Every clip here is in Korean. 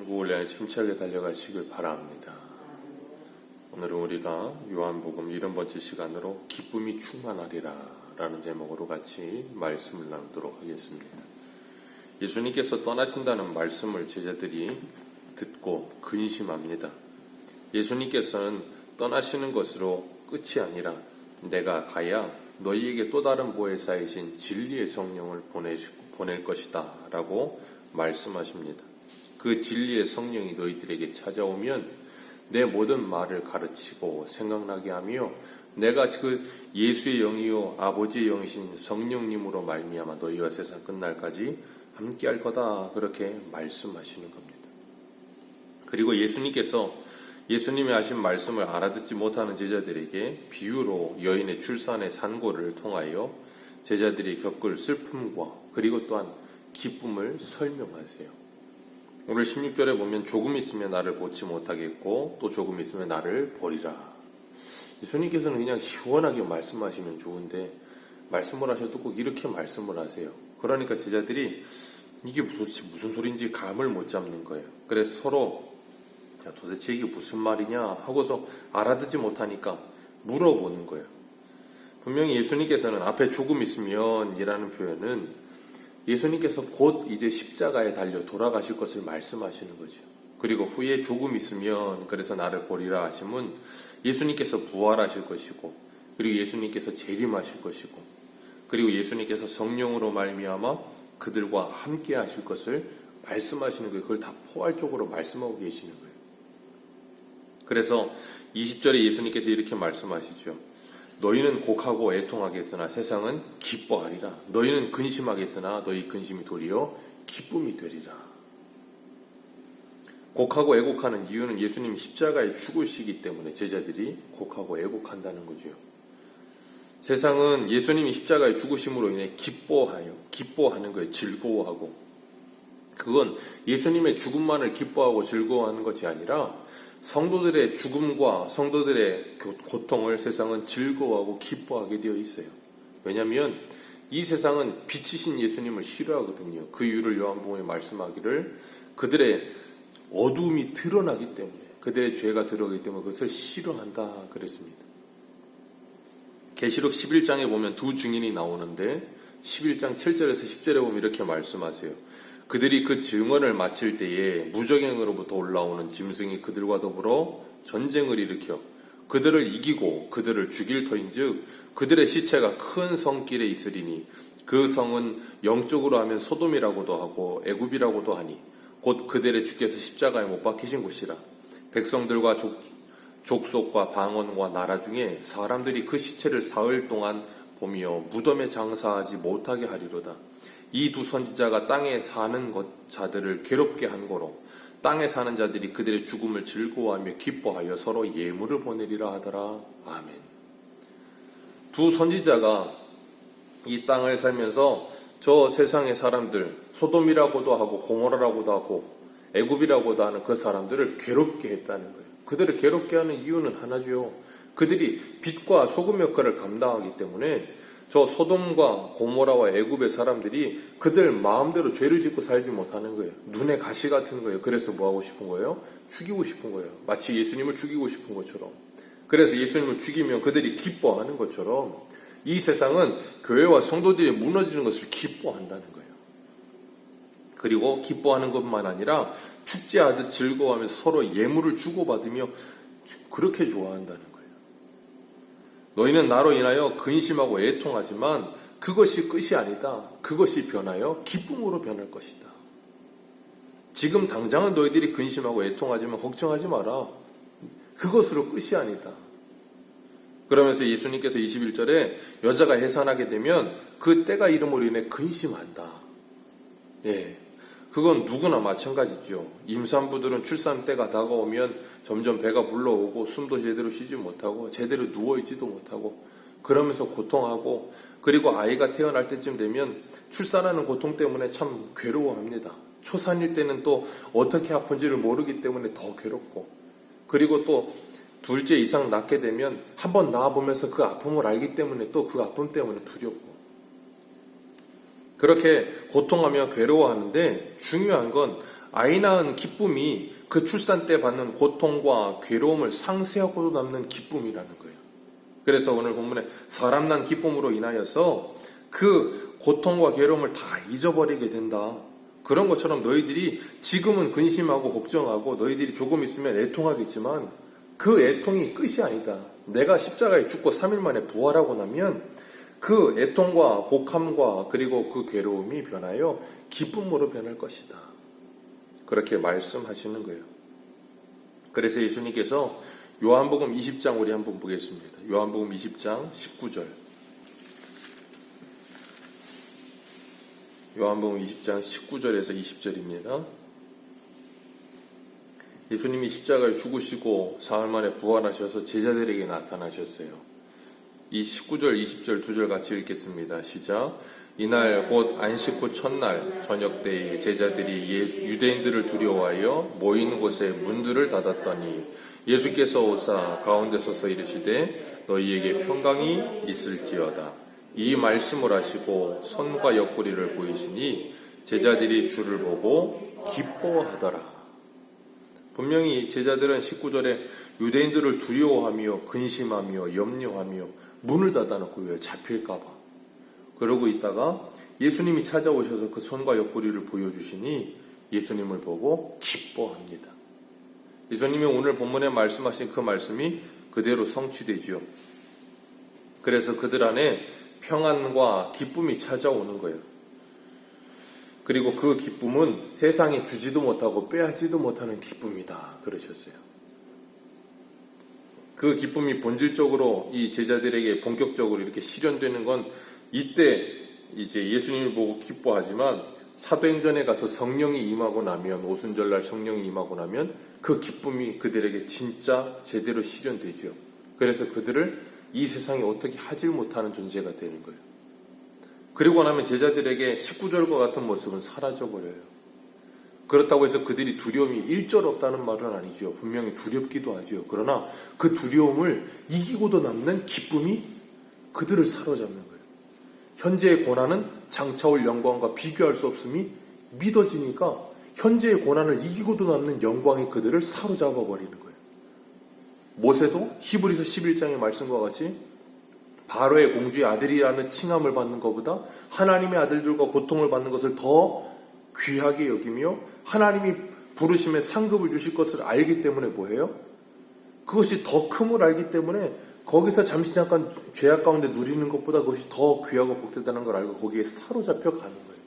천국을 향해 힘차게 달려가시길 바랍니다. 오늘은 우리가 요한복음 70번째 시간으로 기쁨이 충만하리라 라는 제목으로 같이 말씀을 나누도록 하겠습니다. 예수님께서 떠나신다는 말씀을 제자들이 듣고 근심합니다. 예수님께서는 떠나시는 것으로 끝이 아니라 내가 가야 너희에게 또 다른 보혜사이신 진리의 성령을 보낼 것이다 라고 말씀하십니다. 그 진리의 성령이 너희들에게 찾아오면 내 모든 말을 가르치고 생각나게 하며 내가 그 예수의 영이요 아버지의 영이신 성령님으로 말미암아 너희와 세상 끝날까지 함께할 거다, 그렇게 말씀하시는 겁니다. 그리고 예수님께서 예수님이 하신 말씀을 알아듣지 못하는 제자들에게 비유로 여인의 출산의 산고를 통하여 제자들이 겪을 슬픔과 그리고 또한 기쁨을 설명하세요. 오늘 16절에 보면 조금 있으면 나를 보지 못하겠고 또 조금 있으면 나를 보리라. 예수님께서는 그냥 시원하게 말씀하시면 좋은데 말씀을 하셔도 꼭 이렇게 말씀을 하세요. 그러니까 제자들이 이게 도대체 무슨 소리인지 감을 못 잡는 거예요. 그래서 서로 도대체 이게 무슨 말이냐 하고서 알아듣지 못하니까 물어보는 거예요. 분명히 예수님께서는 앞에 조금 있으면 이라는 표현은 예수님께서 곧 이제 십자가에 달려 돌아가실 것을 말씀하시는 거죠. 그리고 후에 조금 있으면 그래서 나를 보리라 하심은 예수님께서 부활하실 것이고 그리고 예수님께서 재림하실 것이고 그리고 예수님께서 성령으로 말미암아 그들과 함께 하실 것을 말씀하시는 거예요. 그걸 다 포괄적으로 말씀하고 계시는 거예요. 그래서 20절에 예수님께서 이렇게 말씀하시죠. 너희는 곡하고 애통하겠으나 세상은 기뻐하리라. 너희는 근심하겠으나 너희 근심이 도리어 기쁨이 되리라. 곡하고 애곡하는 이유는 예수님 십자가에 죽으시기 때문에 제자들이 곡하고 애곡한다는 거죠. 세상은 예수님이 십자가에 죽으심으로 인해 기뻐하는 거예요. 즐거워하고. 그건 예수님의 죽음만을 기뻐하고 즐거워하는 것이 아니라 성도들의 죽음과 성도들의 고통을 세상은 즐거워하고 기뻐하게 되어 있어요. 왜냐하면 이 세상은 빛이신 예수님을 싫어하거든요. 그 이유를 요한복음에 말씀하기를 그들의 어두움이 드러나기 때문에, 그들의 죄가 드러나기 때문에 그것을 싫어한다 그랬습니다. 계시록 11장에 보면 두 증인이 나오는데 11장 7절에서 10절에 보면 이렇게 말씀하세요. 그들이 그 증언을 마칠 때에 무적행으로부터 올라오는 짐승이 그들과 더불어 전쟁을 일으켜 그들을 이기고 그들을 죽일 터인즉 그들의 시체가 큰 성길에 있으리니 그 성은 영적으로 하면 소돔이라고도 하고 애굽이라고도 하니 곧 그들의 주께서 십자가에 못 박히신 곳이라. 백성들과 족속과 방언과 나라 중에 사람들이 그 시체를 사흘 동안 보며 무덤에 장사하지 못하게 하리로다. 이 두 선지자가 땅에 사는 자들을 괴롭게 한 거로 땅에 사는 자들이 그들의 죽음을 즐거워하며 기뻐하여 서로 예물을 보내리라 하더라. 아멘. 두 선지자가 이 땅을 살면서 저 세상의 사람들, 소돔이라고도 하고 고모라라고도 하고 애굽이라고도 하는 그 사람들을 괴롭게 했다는 거예요. 그들을 괴롭게 하는 이유는 하나죠. 그들이 빛과 소금 역할을 감당하기 때문에 저 소돔과 고모라와 애굽의 사람들이 그들 마음대로 죄를 짓고 살지 못하는 거예요. 눈에 가시 같은 거예요. 그래서 뭐 하고 싶은 거예요? 죽이고 싶은 거예요. 마치 예수님을 죽이고 싶은 것처럼. 그래서 예수님을 죽이면 그들이 기뻐하는 것처럼 이 세상은 교회와 성도들이 무너지는 것을 기뻐한다는 거예요. 그리고 기뻐하는 것만 아니라 축제하듯 즐거워하면서 서로 예물을 주고받으며 그렇게 좋아한다는 거예요. 너희는 나로 인하여 근심하고 애통하지만 그것이 끝이 아니다. 그것이 변하여 기쁨으로 변할 것이다. 지금 당장은 너희들이 근심하고 애통하지만 걱정하지 마라. 그것으로 끝이 아니다. 그러면서 예수님께서 21절에 여자가 해산하게 되면 그 때가 이름으로 인해 근심한다. 예, 그건 누구나 마찬가지죠. 임산부들은 출산 때가 다가오면 점점 배가 불러오고 숨도 제대로 쉬지 못하고 제대로 누워있지도 못하고 그러면서 고통하고 그리고 아이가 태어날 때쯤 되면 출산하는 고통 때문에 참 괴로워합니다. 초산일 때는 또 어떻게 아픈지를 모르기 때문에 더 괴롭고 그리고 또 둘째 이상 낳게 되면 한번 낳아보면서 그 아픔을 알기 때문에 또 그 아픔 때문에 두렵고 그렇게 고통하며 괴로워하는데 중요한 건 아이 낳은 기쁨이 그 출산 때 받는 고통과 괴로움을 상쇄하고 남는 기쁨이라는 거예요. 그래서 오늘 본문에 사람 난 기쁨으로 인하여서 그 고통과 괴로움을 다 잊어버리게 된다. 그런 것처럼 너희들이 지금은 근심하고 걱정하고 너희들이 조금 있으면 애통하겠지만 그 애통이 끝이 아니다. 내가 십자가에 죽고 3일 만에 부활하고 나면 그 애통과 곡함과 그리고 그 괴로움이 변하여 기쁨으로 변할 것이다. 그렇게 말씀하시는 거예요. 그래서 예수님께서 요한복음 20장 우리 한번 보겠습니다. 요한복음 20장 19절. 요한복음 20장 19절에서 20절입니다. 예수님이 십자가에 죽으시고 사흘 만에 부활하셔서 제자들에게 나타나셨어요. 이 19절, 20절 두 절 같이 읽겠습니다. 시작. 이날 곧 안식 후 첫날 저녁 때에 제자들이 유대인들을 두려워하여 모이는 곳에 문들을 닫았더니 예수께서 오사 가운데 서서 이르시되 너희에게 평강이 있을지어다. 이 말씀을 하시고 손과 옆구리를 보이시니 제자들이 주를 보고 기뻐하더라. 분명히 제자들은 19절에 유대인들을 두려워하며 근심하며 염려하며 문을 닫아놓고 왜 잡힐까봐 그러고 있다가 예수님이 찾아오셔서 그 손과 옆구리를 보여주시니 예수님을 보고 기뻐합니다. 예수님이 오늘 본문에 말씀하신 그 말씀이 그대로 성취되죠. 그래서 그들 안에 평안과 기쁨이 찾아오는 거예요. 그리고 그 기쁨은 세상이 주지도 못하고 빼앗지도 못하는 기쁨이다. 그러셨어요. 그 기쁨이 본질적으로 이 제자들에게 본격적으로 이렇게 실현되는 건 이때 이제 예수님을 보고 기뻐하지만 사도행전에 가서 성령이 임하고 나면 오순절날 성령이 임하고 나면 그 기쁨이 그들에게 진짜 제대로 실현되죠. 그래서 그들을 이 세상이 어떻게 하질 못하는 존재가 되는 거예요. 그리고 나면 제자들에게 19절과 같은 모습은 사라져버려요. 그렇다고 해서 그들이 두려움이 일절 없다는 말은 아니죠. 분명히 두렵기도 하죠. 그러나 그 두려움을 이기고도 남는 기쁨이 그들을 사로잡는 거예요. 현재의 고난은 장차올 영광과 비교할 수 없음이 믿어지니까 현재의 고난을 이기고도 남는 영광이 그들을 사로잡아 버리는 거예요. 모세도 히브리서 11장의 말씀과 같이 바로의 공주의 아들이라는 칭함을 받는 것보다 하나님의 아들들과 고통을 받는 것을 더 귀하게 여기며 하나님이 부르심에 상급을 주실 것을 알기 때문에 뭐예요? 그것이 더 큼을 알기 때문에 거기서 잠시 잠깐 죄악 가운데 누리는 것보다 그것이 더 귀하고 복되다는 걸 알고 거기에 사로잡혀 가는 거예요.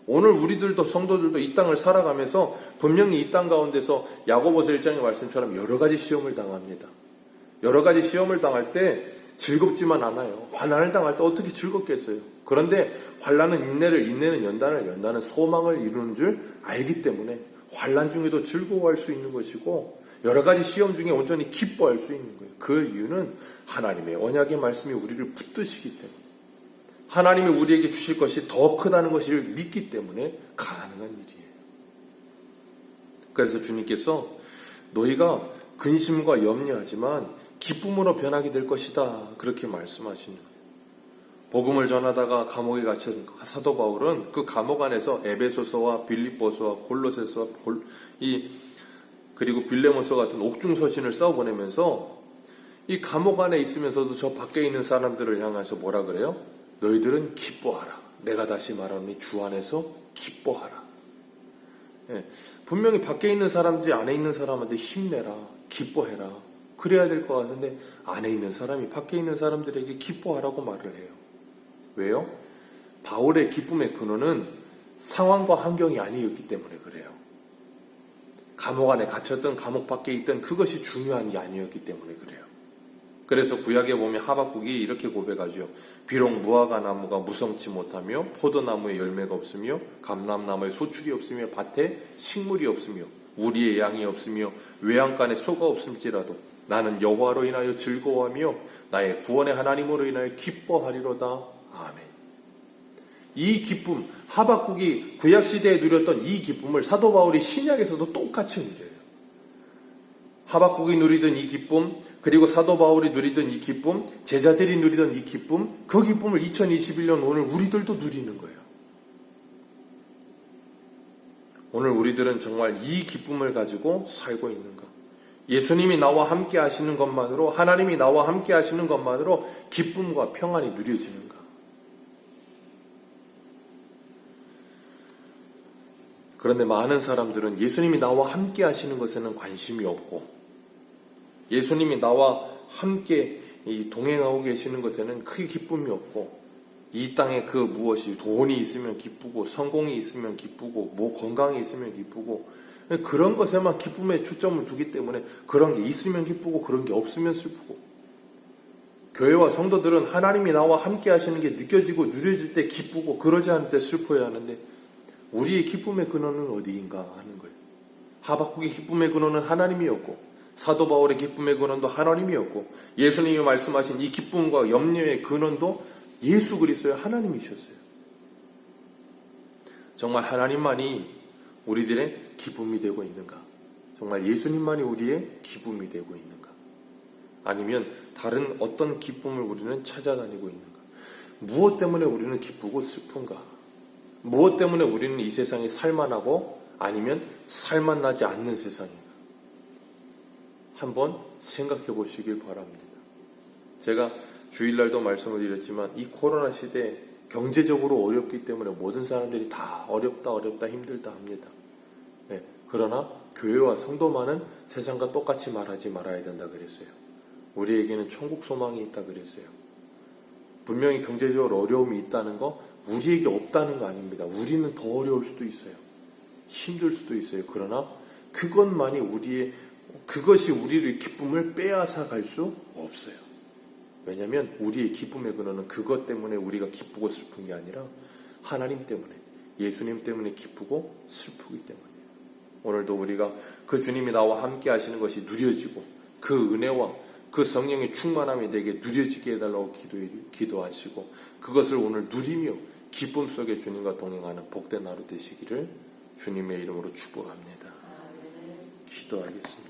오늘 우리들도 성도들도 이 땅을 살아가면서 분명히 이 땅 가운데서 야고보서 1장의 말씀처럼 여러 가지 시험을 당합니다. 여러 가지 시험을 당할 때 즐겁지만 않아요. 환난을 당할 때 어떻게 즐겁겠어요. 그런데 환난은 인내를, 인내는 연단을, 연단은 소망을 이루는 줄 알기 때문에 환난 중에도 즐거워할 수 있는 것이고 여러 가지 시험 중에 온전히 기뻐할 수 있는 거예요. 그 이유는 하나님의 언약의 말씀이 우리를 붙드시기 때문에 하나님이 우리에게 주실 것이 더 크다는 것을 믿기 때문에 가능한 일이에요. 그래서 주님께서 너희가 근심과 염려하지만 기쁨으로 변하게 될 것이다. 그렇게 말씀하시는 거예요. 복음을 전하다가 감옥에 갇힌 사도 바울은 그 감옥 안에서 에베소서와 빌립보서와 골로새서와 그리고 빌레몬서 같은 옥중 서신을 써보내면서 이 감옥 안에 있으면서도 저 밖에 있는 사람들을 향해서 뭐라 그래요? 너희들은 기뻐하라. 내가 다시 말하노니 주 안에서 기뻐하라. 예, 분명히 밖에 있는 사람들이 안에 있는 사람한테 힘내라. 기뻐해라. 그래야 될 것 같은데 안에 있는 사람이 밖에 있는 사람들에게 기뻐하라고 말을 해요. 왜요? 바울의 기쁨의 근원은 상황과 환경이 아니었기 때문에 그래요. 감옥 안에 갇혔던 감옥 밖에 있던 그것이 중요한 게 아니었기 때문에 그래요. 그래서 구약에 보면 하박국이 이렇게 고백하죠. 비록 무화과 나무가 무성치 못하며 포도나무에 열매가 없으며 감람나무에 소축이 없으며 밭에 식물이 없으며 우리의 양이 없으며 외양간에 소가 없을지라도 나는 여호와로 인하여 즐거워하며 나의 구원의 하나님으로 인하여 기뻐하리로다. 아멘. 이 기쁨, 하박국이 구약시대에 누렸던 이 기쁨을 사도 바울이 신약에서도 똑같이 누려요. 하박국이 누리던 이 기쁨, 그리고 사도 바울이 누리던 이 기쁨, 제자들이 누리던 이 기쁨, 그 기쁨을 2021년 오늘 우리들도 누리는 거예요. 오늘 우리들은 정말 이 기쁨을 가지고 살고 있는가? 예수님이 나와 함께 하시는 것만으로, 하나님이 나와 함께 하시는 것만으로 기쁨과 평안이 누려지는가? 그런데 많은 사람들은 예수님이 나와 함께 하시는 것에는 관심이 없고, 예수님이 나와 함께 동행하고 계시는 것에는 크게 기쁨이 없고, 이 땅에 그 무엇이 돈이 있으면 기쁘고, 성공이 있으면 기쁘고, 건강이 있으면 기쁘고, 그런 것에만 기쁨에 초점을 두기 때문에 그런 게 있으면 기쁘고 그런 게 없으면 슬프고, 교회와 성도들은 하나님이 나와 함께 하시는 게 느껴지고 누려질 때 기쁘고 그러지 않을 때 슬퍼야 하는데, 우리의 기쁨의 근원은 어디인가 하는 거예요. 하박국의 기쁨의 근원은 하나님이었고, 사도 바울의 기쁨의 근원도 하나님이었고, 예수님이 말씀하신 이 기쁨과 염려의 근원도 예수 그리스도의 하나님이셨어요. 정말 하나님만이 우리들의 기쁨이 되고 있는가? 정말 예수님만이 우리의 기쁨이 되고 있는가? 아니면 다른 어떤 기쁨을 우리는 찾아다니고 있는가? 무엇 때문에 우리는 기쁘고 슬픈가? 무엇 때문에 우리는 이 세상이 살만하고 아니면 살만나지 않는 세상인가? 한번 생각해 보시길 바랍니다. 제가 주일날도 말씀을 드렸지만 이 코로나 시대에 경제적으로 어렵기 때문에 모든 사람들이 다 어렵다 힘들다 합니다. 네, 그러나 교회와 성도만은 세상과 똑같이 말하지 말아야 된다 그랬어요. 우리에게는 천국 소망이 있다 그랬어요. 분명히 경제적으로 어려움이 있다는 거 우리에게 없다는 거 아닙니다. 우리는 더 어려울 수도 있어요. 힘들 수도 있어요. 그러나 그것이 우리의 기쁨을 빼앗아 갈 수 없어요. 왜냐하면 우리의 기쁨의 근원은 그것 때문에 우리가 기쁘고 슬픈 게 아니라 하나님 때문에, 예수님 때문에 기쁘고 슬프기 때문이에요. 오늘도 우리가 그 주님이 나와 함께 하시는 것이 누려지고 그 은혜와 그 성령의 충만함이 내게 누려지게 해달라고 기도하시고, 그것을 오늘 누리며 기쁨 속에 주님과 동행하는 복된 하루 되시기를 주님의 이름으로 축복합니다. 기도하겠습니다.